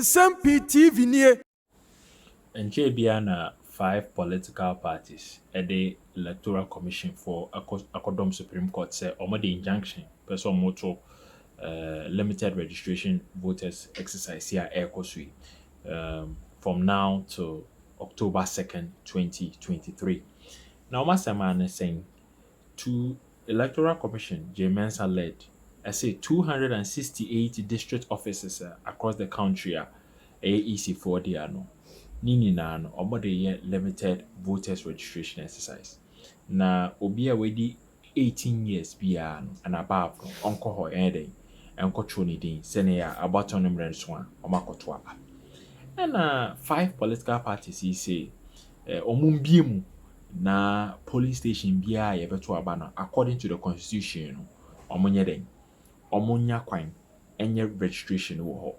Nsem-Pii TV nie. Nchebiana 5 political parties at the Electoral Commission for Akodom Supreme Court say the injunction person moto limited registration voters exercise here from now to October 2nd, 2023. Now my man is saying to Electoral Commission, J Mensa led, I say 268 district offices across the country are easy for the ano. Nini na no omode limited voters registration exercise. Na obi a wedi 18 years bia no and above no onko ho eden enko troni din sene ya abaton mren so a omakoto aba. Na 5 political parties say omumbiem na polling station bia ye beto aba no according to the constitution no omonye den omonya kwan enye registration wo ho.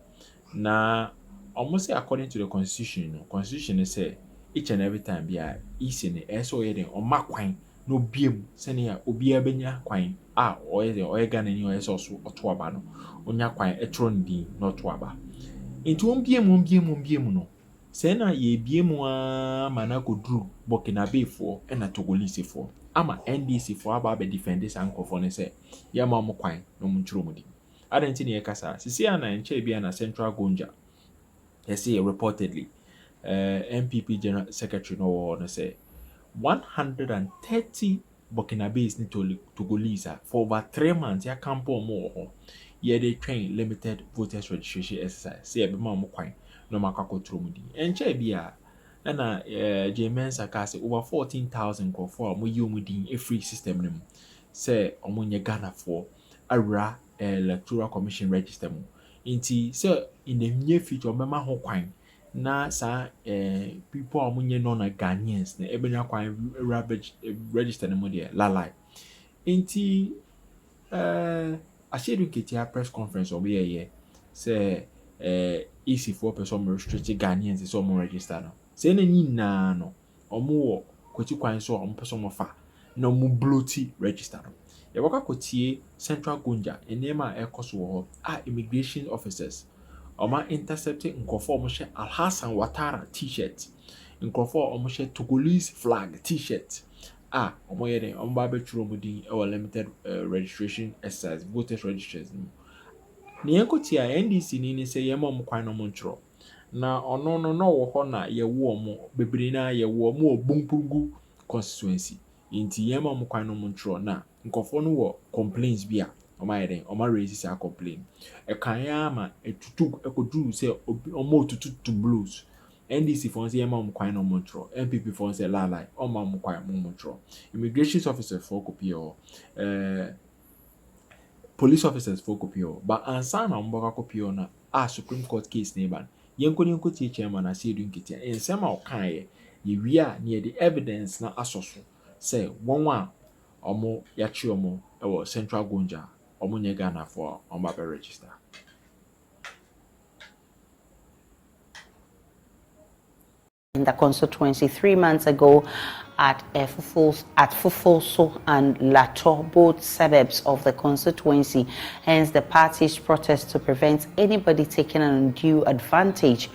Na almost according to the constitution say each and every time bia isi ne eso ye den o makwan no biem sene ya obi abenya kwan a oye Ghana ni oye so oto aba no onya kwan etro ndin no to aba enti ombiem no se na ye biem a mana kodru Burkina Faso na Togolese fo ama NDC fo aba be defend this ankofo ne se ya ma mo kwan no mo ntro mo di adenti ne ye kasa sisi ana nche bia na Central Gonja. Yes, reportedly, MPP General Secretary no say 130 Burkinabes ni Togolese for over 3 months. Ya campo more. Yeah, they train limited voters registration exercise. Say be ma mo kwan no makako tromudi. Enche bia na J-Men Saka over 14,000 go for mo yomudin a free system nim. Say omonye Ghana for ara Electoral Commission register mo. Inti so in the near future mema ho kwan na sa people amunye no na Ghanaians na ebenya kwan register no de lalai inti ashedu ketia press conference obi ye say easy for person restrict Ghanaians so mo register no say na nyina no omo wo kwati kwan so omo person mo fa na mo bloati register no yewaka kotie Central Gonja enema ekoso wo immigration officers oma intercepting nkofo omo she Alhassan Watara t-shirt nkofo omo she Togolese flag t-shirt omo yede omo ba beturo mudin e limited registration exercise voters registration ni enkotia NDC ni se yema omo kwan no montro na ono no wo ho na ye wo omo bebre na ye wo omo obumpungu constituency inti yema omo kwan no montro na nkofo no wo complaints bia omayeden oma raise a complain e kan ya ma etutu ekodu say omo tutu to blues NDC for say yema omo kwan no montro MPP for say lalai oma omo kwan mo montro immigration officers for kopio police officers for kopio but ansa na mboka kopio na Supreme Court case neighbor yenko tie chairman asedu nketia ensema okan ye wia na the evidence na asoso say wonwa omo yachi omo ewo Central Gonja omo nye Ghana for omo be register. In the constituency 3 months ago at Fufoso and Lato, both suburbs of the constituency. Hence the party's protest to prevent anybody taking an undue advantage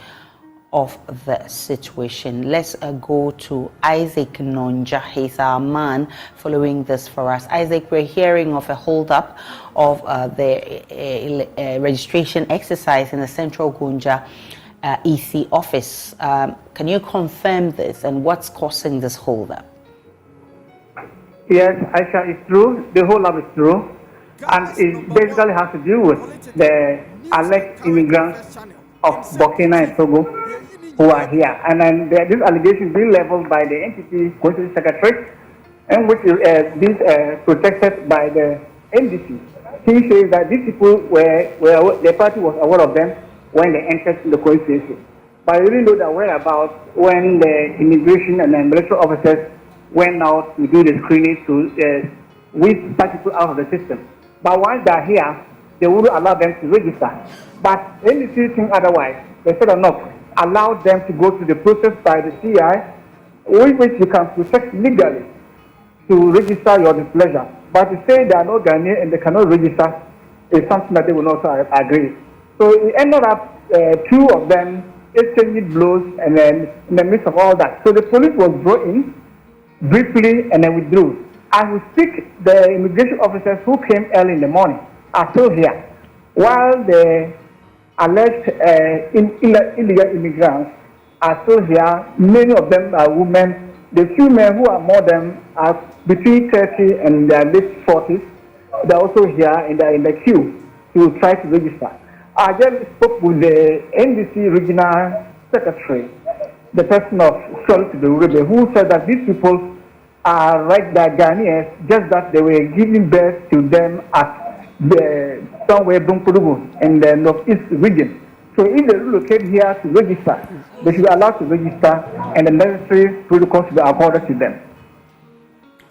of the situation. Let's go to Isaac Nonja. He's our man following this for us. Isaac, we're hearing of a hold-up of the registration exercise in the Central Gonja EC office. Can you confirm this and what's causing this hold-up? Yes, Aisha, it's true. The hold-up is true. And it basically has to do with the alleged immigrants of Burkina and Togo who are here. And then this allegation being leveled by the NDC Constitutional Secretary, and which is being protected by the NDC. He says that these people the party was aware of them when they entered the constituency. But I really know that whereabouts when the immigration and the military officers went out to do the screening to weed such people out of the system. But once they are here, they wouldn't allow them to register. But NDC think otherwise. They said enough, allowed them to go through the process by the CI, which you can protect legally to register your displeasure. But to say they are not Ghanaian and they cannot register is something that they will not agree. So it ended up two of them exchanging blows, and then in the midst of all that. So the police was brought in briefly and then withdrew. As we speak, the immigration officers who came early in the morning are still here, while the alleged illegal immigrants are still here. Many of them are women. The few men who are more than are between 30 and their late 40s. They're also here in the queue to try to register. I just spoke with the NDC regional secretary, the person of Solid Uribe, who said that these people are right there Ghanaians, just that they were giving birth to them at somewhere Bunkurugu in the northeast region. So if they relocate here to register, they should be allowed to register, and the necessary protocols should be accorded to them.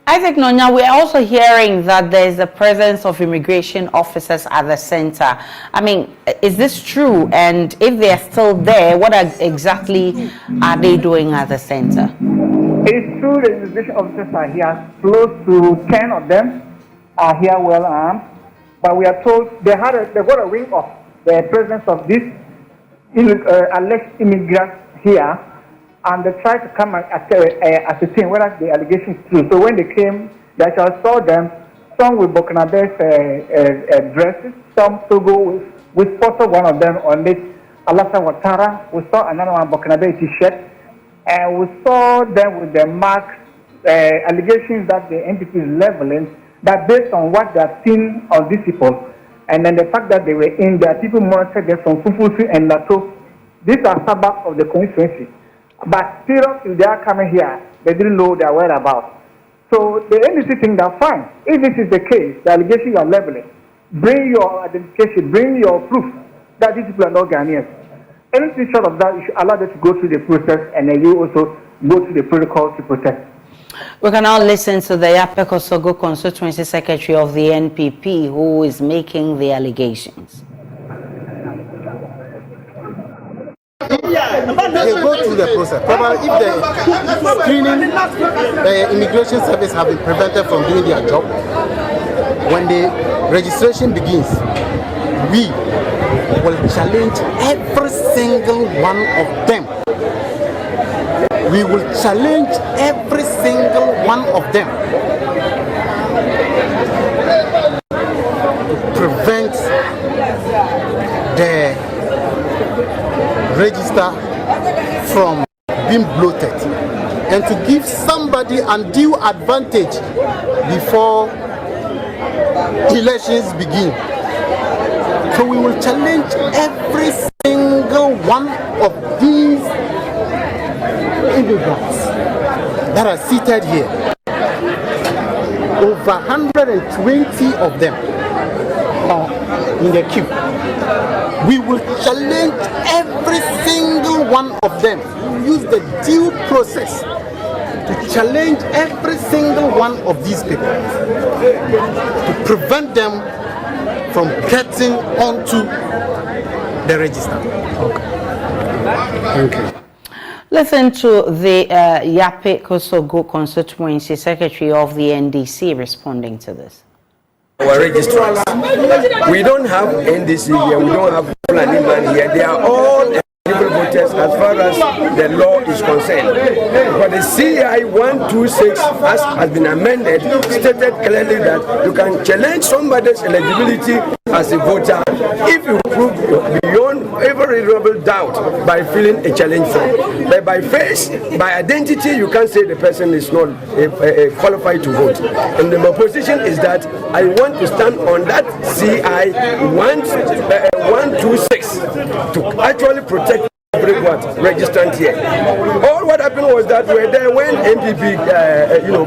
Isaac Nonya, we are also hearing that there is the presence of immigration officers at the center. I mean, is this true? And if they are still there, what exactly are they doing at the center? It is true the immigration officers are here. Close to 10 of them are here well armed. But we are told they got a wing of the presence of these alleged immigrants here. And they tried to come and ascertain whether the allegation is true. So when they came, they actually saw them, some with Burkinabe's dresses, some Togo. We spotted one of them on this Alassane Ouattara. We saw another one Burkinabe t-shirt. And we saw them with the marks, allegations that the NDC is leveling, that based on what they have seen of these people, and then the fact that they were in there, people monitored them from Fufusi and Lato. These are suburbs of the constituency. But still, if they are coming here, they didn't know their whereabouts. So the NDC think they're fine. If this is the case, the allegation you are leveling, bring your identification, bring your proof that these people are not Ghanaians. Anything short of that, you should allow them to go through the process, and then you also go through the protocol to protect. We can now listen to the Yapekosogo Constituency Secretary of the NPP, who is making the allegations. They go through the process. Probably if the screening, the immigration service have been prevented from doing their job, when the registration begins, we will challenge every single one of them. We will challenge every single one of them to prevent the register from being bloated and to give somebody undue advantage before elections begin. So we will challenge every single one of these immigrants that are seated here. Over 120 of them are in the queue. We will challenge every single one of them. We will use the due process to challenge every single one of these people to prevent them from getting onto the register. Okay. Thank you. Listen to the Yapekosogo Constituency Secretary of the NDC responding to this. Our registrars. We don't have NDC here, we don't have Fulani man here. They are all eligible voters as far as the law is concerned. But the CI 126 has been amended, stated clearly that you can challenge somebody's eligibility as a voter if you prove beyond every reasonable doubt by filling a challenge form. But by face, by identity, you can't say the person is not qualified to vote. And the position is that I want to stand on that CI 126 to actually protect everyone registered here. All what happened was that we were there when NPP,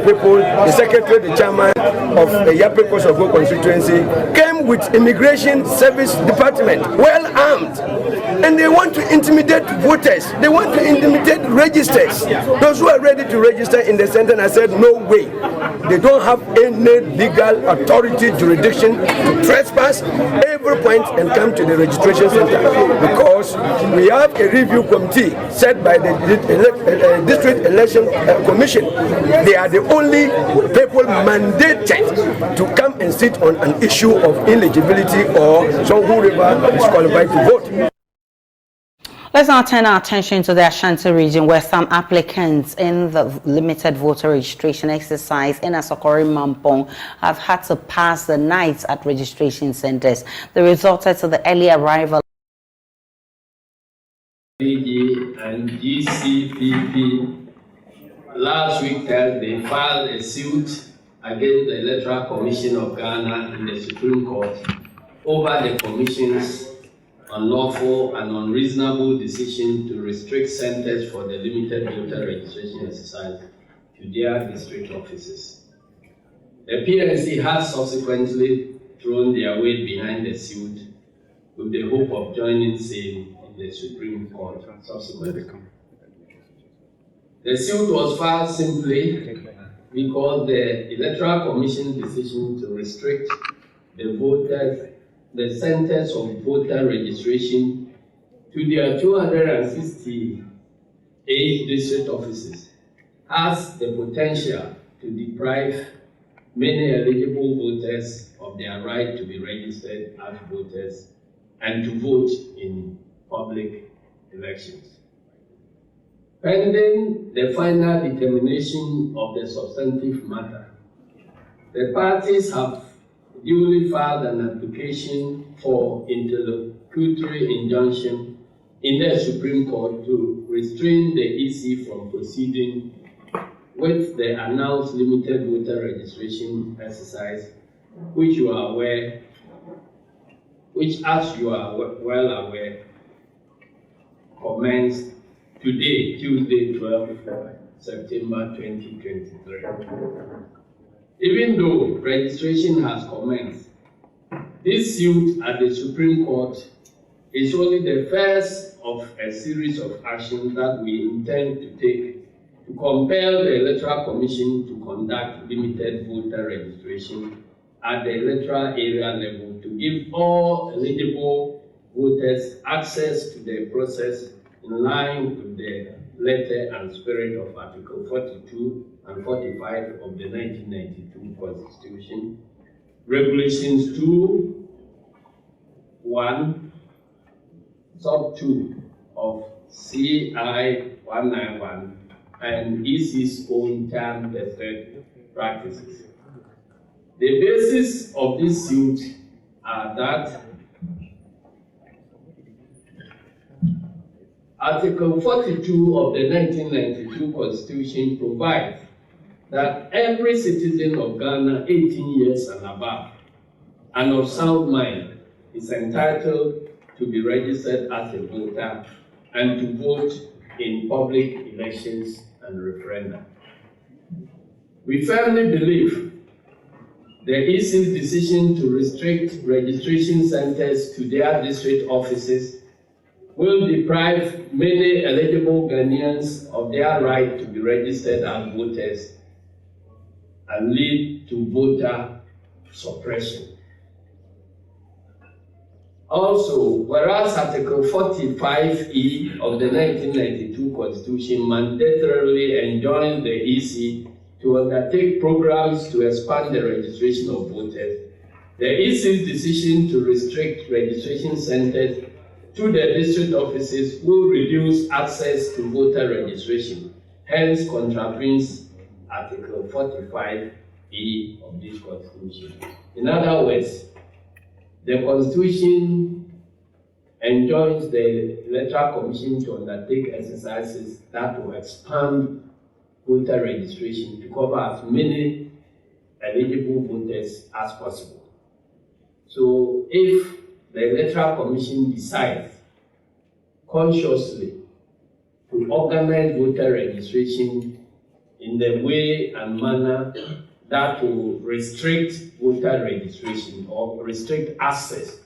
people, the secretary, the chairman of the Yapekosogo constituency came with immigration service department, well armed, and they want to intimidate voters. They want to intimidate registers. Those who are ready to register in the center. And I said, no way. They don't have any legal authority, jurisdiction to trespass every point and come to the registration center, because we have a review committee set by the District Election Commission. They are the only people mandated to come and sit on an issue of ineligibility or some whoever is qualified to vote. Let's now turn our attention to the Ashanti region, where some applicants in the limited voter registration exercise in Asokori Mampong have had to pass the night at registration centers. They resulted to the early arrival and GCPP last week Thursday filed a suit against the Electoral Commission of Ghana in the Supreme Court over the Commission's unlawful and unreasonable decision to restrict centers for the limited voter registration exercise to their district offices. The PNC has subsequently thrown their weight behind the suit with the hope of joining same in the Supreme Court subsequently. The suit was filed simply because the Electoral Commission's decision to restrict the centers of voter registration to their 268 district offices has the potential to deprive many eligible voters of their right to be registered as voters and to vote in public elections. Pending the final determination of the substantive matter, the parties have duly filed an application for interlocutory injunction in the Supreme Court to restrain the EC from proceeding with the announced limited voter registration exercise, which, as you are well aware, commenced today, Tuesday, 12th September 2023. Even though registration has commenced, this suit at the Supreme Court is only the first of a series of actions that we intend to take to compel the Electoral Commission to conduct limited voter registration at the electoral area level to give all eligible voters access to the process in line with the letter and spirit of Article 42 and 45 of the 1992 Constitution, Regulations 2(1), Sub 2 of CI 191, and EC's own time-tested practices. The basis of this suit are that Article 42 of the 1992 Constitution provides that every citizen of Ghana 18 years and above and of sound mind is entitled to be registered as a voter and to vote in public elections and referenda. We firmly believe the EC's decision to restrict registration centers to their district offices will deprive many eligible Ghanaians of their right to be registered as voters and lead to voter suppression. Also, whereas Article 45(e) of the 1992 Constitution mandatorily enjoins the EC to undertake programs to expand the registration of voters, the EC's decision to restrict registration centers to the district offices will reduce access to voter registration, hence contravenes Article 45(e) of this Constitution. In other words, the Constitution enjoins the Electoral Commission to undertake exercises that will expand voter registration to cover as many eligible voters as possible. So if the Electoral Commission decides consciously to organize voter registration in the way and manner that will restrict voter registration or restrict access,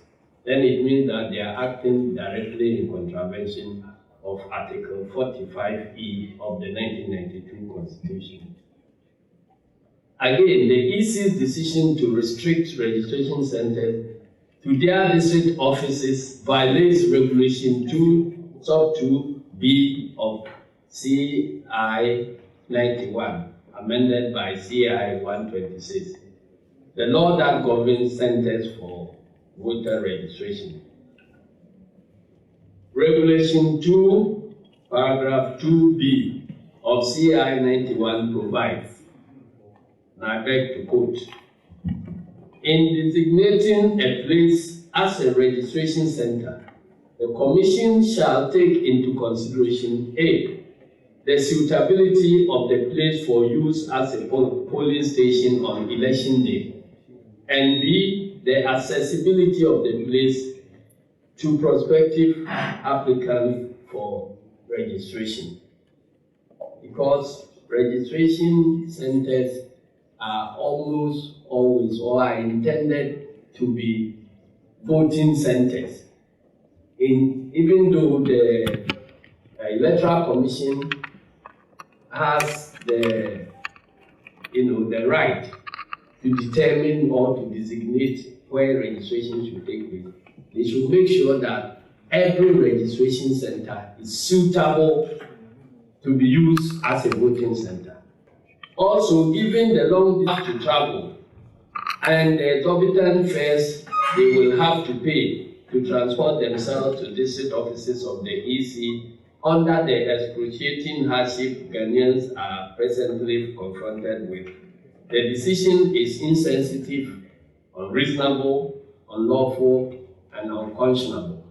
then it means that they are acting directly in contravention of Article 45(e) of the 1992 Constitution. Again, the EC's decision to restrict registration centers to their district offices violates Regulation 2, Sub 2(b) of CI 91, amended by CI 126, the law that governs centers for voter registration. Regulation 2, paragraph 2b of CI 91 provides, and I beg to quote, in designating a place as a registration center, the Commission shall take into consideration A, the suitability of the place for use as a polling station on election day, and B, the accessibility of the place to prospective applicants for registration. Because registration centers are almost always or are intended to be voting centers. Even though the Electoral Commission has the right to determine or to designate where registration should take place, they should make sure that every registration center is suitable to be used as a voting center. Also, given the long distance to travel and the exorbitant fares they will have to pay to transport themselves to district offices of the EC under the excruciating hardship Ghanaians are presently confronted with, the decision is insensitive, unreasonable, unlawful, and unconscionable.